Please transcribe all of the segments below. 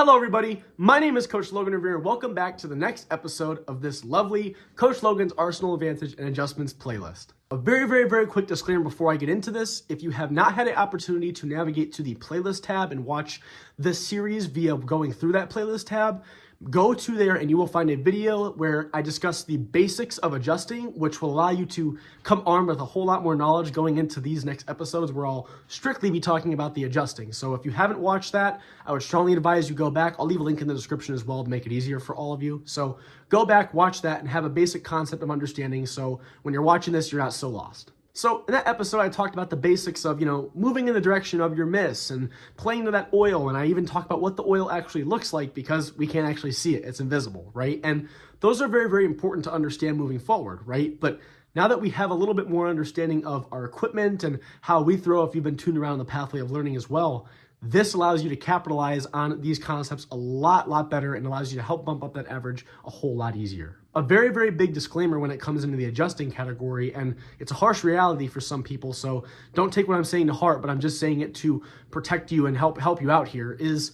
Hello everybody, my name is Coach Logan Revere. Welcome back to the next episode of this lovely Coach Logan's Arsenal Advantage and Adjustments playlist. A very quick disclaimer before I get into this. If you have not had an opportunity to navigate to the playlist tab and watch this series via going through that playlist tab, go to there and you will find a video where I discuss the basics of adjusting, which will allow you to come armed with a whole lot more knowledge going into these next episodes where I'll strictly be talking about the adjusting. So if you haven't watched that, I would strongly advise you go back. I'll leave a link in the description as well to make it easier for all of you. So go back, watch that, and have a basic concept of understanding so when you're watching this, you're not so lost. So in that episode, I talked about the basics of, moving in the direction of your miss and playing to that oil. And I even talked about what the oil actually looks like because we can't actually see it. It's invisible, right? And those are very important to understand moving forward, right? But now that we have a little bit more understanding of our equipment and how we throw, if you've been tuned around the pathway of learning as well, this allows you to capitalize on these concepts a lot better and allows you to help bump up that average a whole lot easier. A very big disclaimer when it comes into the adjusting category, and it's a harsh reality for some people, so don't take what I'm saying to heart, but I'm just saying it to protect you and help you out here, is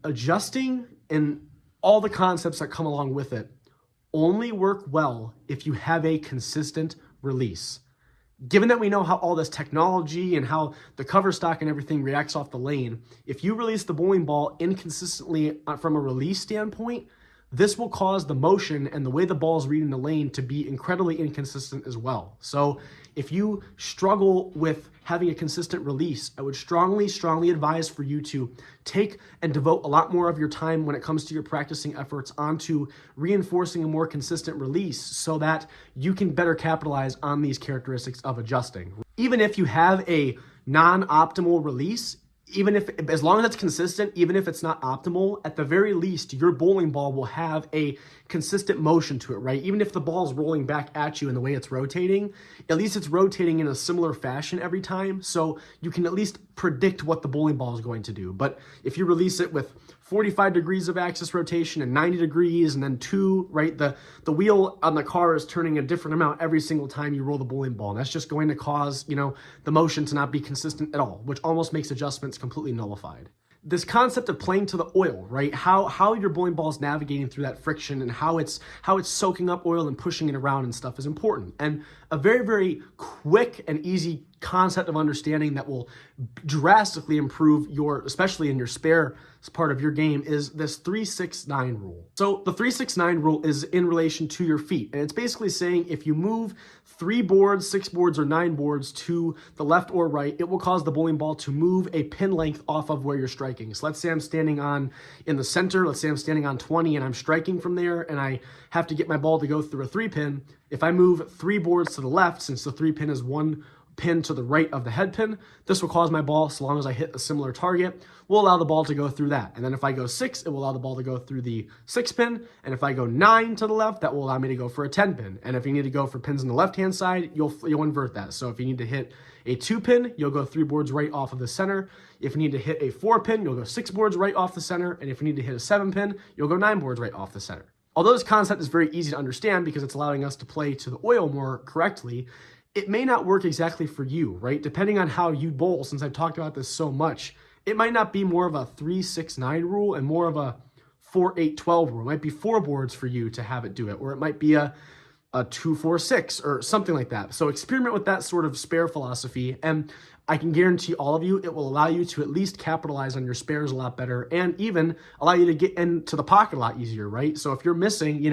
adjusting and all the concepts that come along with it only work well if you have a consistent release. Given that we know how all this technology and how the cover stock and everything reacts off the lane, if you release the bowling ball inconsistently from a release standpoint, this will cause the motion and the way the ball is reading the lane to be incredibly inconsistent as well. So if you struggle with having a consistent release, I would strongly advise for you to take and devote a lot more of your time when it comes to your practicing efforts onto reinforcing a more consistent release so that you can better capitalize on these characteristics of adjusting. Even if you have a non-optimal release, as long as it's consistent, even if it's not optimal, at the very least, your bowling ball will have a consistent motion to it, right? Even if the ball's rolling back at you in the way it's rotating, at least it's rotating in a similar fashion every time, so you can at least predict what the bowling ball is going to do. But if you release it with 45 degrees of axis rotation and 90 degrees and then 2, right? The wheel on the car is turning a different amount every single time you roll the bowling ball. And that's just going to cause, the motion to not be consistent at all, which almost makes adjustments completely nullified. This concept of playing to the oil, right? How your bowling ball is navigating through that friction and how it's soaking up oil and pushing it around and stuff is important. And a very quick and easy concept of understanding that will drastically improve especially in your spare part of your game, is this 3-6-9 rule. So the 3-6-9 rule is in relation to your feet. And it's basically saying if you move 3 boards, 6 boards, or 9 boards to the left or right, it will cause the bowling ball to move a pin length off of where you're striking. So let's say I'm standing in the center, let's say I'm standing on 20 and I'm striking from there and I have to get my ball to go through a 3-pin. If I move 3 boards to the left, since the 3-pin is 1 pin to the right of the head pin, this will cause my ball, so long as I hit a similar target, will allow the ball to go through that. And then if I go 6, it will allow the ball to go through the 6-pin. And if I go 9 to the left, that will allow me to go for a 10-pin. And if you need to go for pins on the left-hand side, you'll invert that. So if you need to hit a 2-pin, you'll go 3 boards right off of the center. If you need to hit a 4-pin, you'll go 6 boards right off the center. And if you need to hit a 7-pin, you'll go 9 boards right off the center. Although this concept is very easy to understand because it's allowing us to play to the oil more correctly, it may not work exactly for you, right? Depending on how you bowl, since I've talked about this so much, it might not be more of a 3-6-9 rule and more of a 4-8-12 rule. It might be 4 boards for you to have it do it, or it might be a 2-4-6 or something like that. So experiment with that sort of spare philosophy, and I can guarantee all of you it will allow you to at least capitalize on your spares a lot better and even allow you to get into the pocket a lot easier, right? So if you're missing,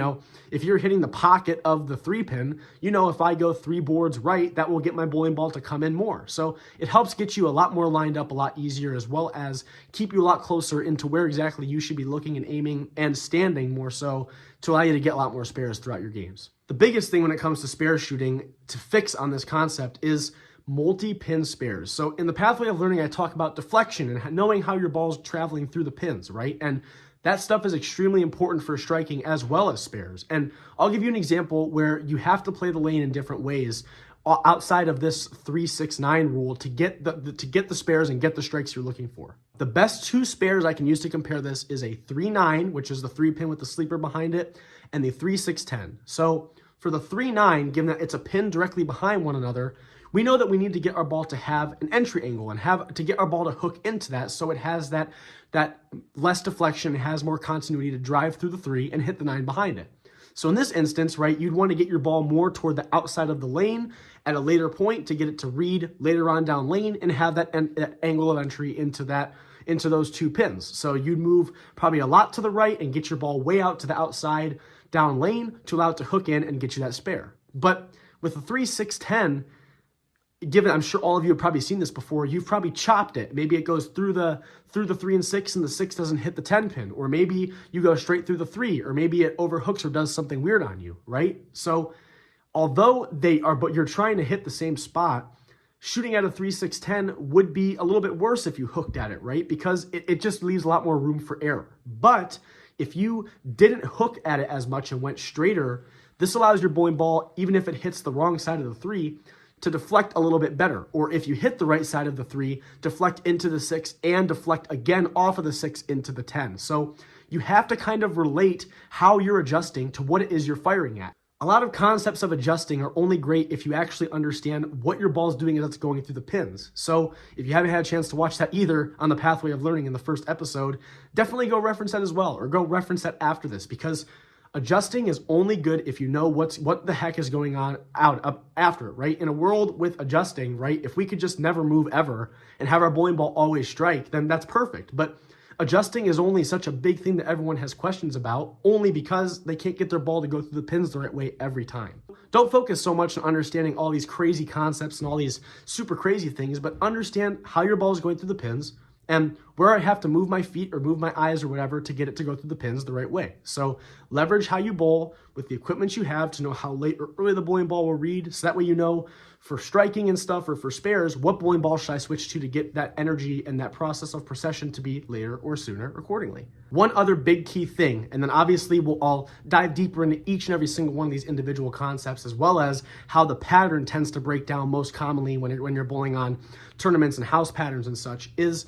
if you're hitting the pocket of the 3-pin, if I go 3 boards right, that will get my bowling ball to come in more. So it helps get you a lot more lined up a lot easier, as well as keep you a lot closer into where exactly you should be looking and aiming and standing more so to allow you to get a lot more spares throughout your games. The biggest thing when it comes to spare shooting to fix on this concept is multi-pin spares. So in the pathway of learning, I talk about deflection and knowing how your ball's traveling through the pins, right? And that stuff is extremely important for striking as well as spares. And I'll give you an example where you have to play the lane in different ways outside of this 3-6-9 rule to get the spares and get the strikes you're looking for. The best 2 spares I can use to compare this is a 3-9, which is the 3-pin with the sleeper behind it, and the 3-6-10. So for the 3-9, given that it's a pin directly behind one another, we know that we need to get our ball to have an entry angle and have to get our ball to hook into that so it has that less deflection, has more continuity to drive through the 3 and hit the 9 behind it. So in this instance, right, you'd want to get your ball more toward the outside of the lane at a later point to get it to read later on down lane and have that angle of entry into those 2 pins. So you'd move probably a lot to the right and get your ball way out to the outside down lane to allow it to hook in and get you that spare. But with the 3, 6, 10, given, I'm sure all of you have probably seen this before, you've probably chopped it. Maybe it goes through the 3 and 6 and the 6 doesn't hit the 10 pin, or maybe you go straight through the 3, or maybe it overhooks or does something weird on you, right? So although but you're trying to hit the same spot, shooting at a 3, 6, 10 would be a little bit worse if you hooked at it, right? Because it just leaves a lot more room for error. But if you didn't hook at it as much and went straighter, this allows your bowling ball, even if it hits the wrong side of the 3, to deflect a little bit better. Or if you hit the right side of the 3, deflect into the 6 and deflect again off of the 6 into the 10. So you have to kind of relate how you're adjusting to what it is you're firing at. A lot of concepts of adjusting are only great if you actually understand what your ball is doing as it's going through the pins. So if you haven't had a chance to watch that either on the Pathway of Learning in the first episode, definitely go reference that as well, or go reference that after this, because adjusting is only good if you know what the heck is going on up after, right? In a world with adjusting, right, if we could just never move ever and have our bowling ball always strike, then that's perfect. But adjusting is only such a big thing that everyone has questions about, only because they can't get their ball to go through the pins the right way every time. Don't focus so much on understanding all these crazy concepts and all these super crazy things, but understand how your ball is going through the pins and where I have to move my feet or move my eyes or whatever to get it to go through the pins the right way. So leverage how you bowl with the equipment you have to know how late or early the bowling ball will read. So that way you know for striking and stuff or for spares, what bowling ball should I switch to get that energy and that process of procession to be later or sooner accordingly. One other big key thing, and then obviously we'll all dive deeper into each and every single one of these individual concepts, as well as how the pattern tends to break down most commonly when you're bowling on tournaments and house patterns and such, is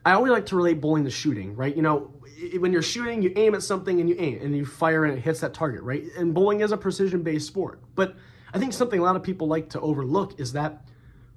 I always like to relate bowling to shooting, right? You know, when you're shooting, you aim at something and you aim and you fire and it hits that target, right? And bowling is a precision-based sport. But I think something a lot of people like to overlook is that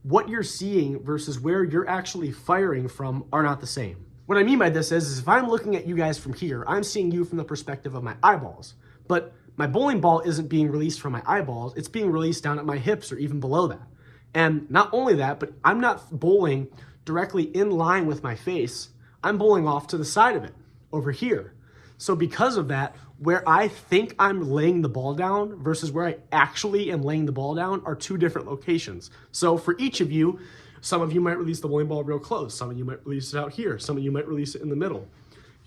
what you're seeing versus where you're actually firing from are not the same. What I mean by this is if I'm looking at you guys from here, I'm seeing you from the perspective of my eyeballs. But my bowling ball isn't being released from my eyeballs. It's being released down at my hips or even below that. And not only that, but I'm not bowling directly in line with my face. I'm bowling off to the side of it over here. So because of that, where I think I'm laying the ball down versus where I actually am laying the ball down are 2 different locations. So for each of you, some of you might release the bowling ball real close. Some of you might release it out here. Some of you might release it in the middle.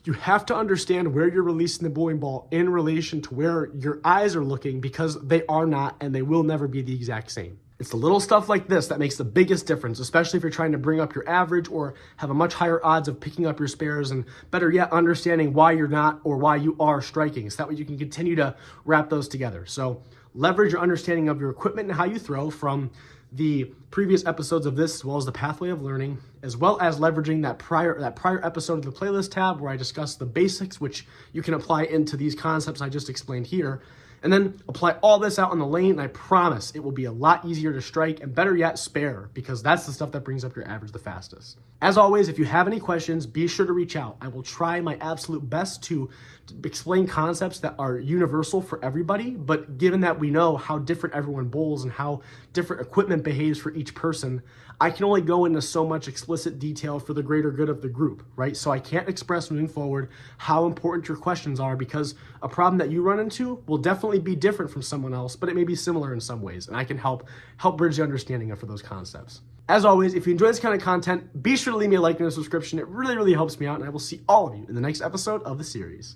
You have to understand where you're releasing the bowling ball in relation to where your eyes are looking, because they are not and they will never be the exact same. It's the little stuff like this that makes the biggest difference, especially if you're trying to bring up your average or have a much higher odds of picking up your spares, and better yet, understanding why you're not or why you are striking. So that way you can continue to wrap those together. So leverage your understanding of your equipment and how you throw from the previous episodes of this, as well as the Pathway of Learning, as well as leveraging that prior episode of the playlist tab where I discussed the basics, which you can apply into these concepts I just explained here. And then apply all this out on the lane, and I promise it will be a lot easier to strike and better yet spare, because that's the stuff that brings up your average the fastest. As always, if you have any questions, be sure to reach out. I will try my absolute best to explain concepts that are universal for everybody, but given that we know how different everyone bowls and how different equipment behaves for each person, I can only go into so much explicit detail for the greater good of the group, right? So I can't express moving forward how important your questions are, because a problem that you run into will definitely be different from someone else, but it may be similar in some ways, and I can help bridge the understanding of for those concepts. As always, if you enjoy this kind of content, be sure to leave me a like and a subscription. It really, really helps me out, and I will see all of you in the next episode of the series.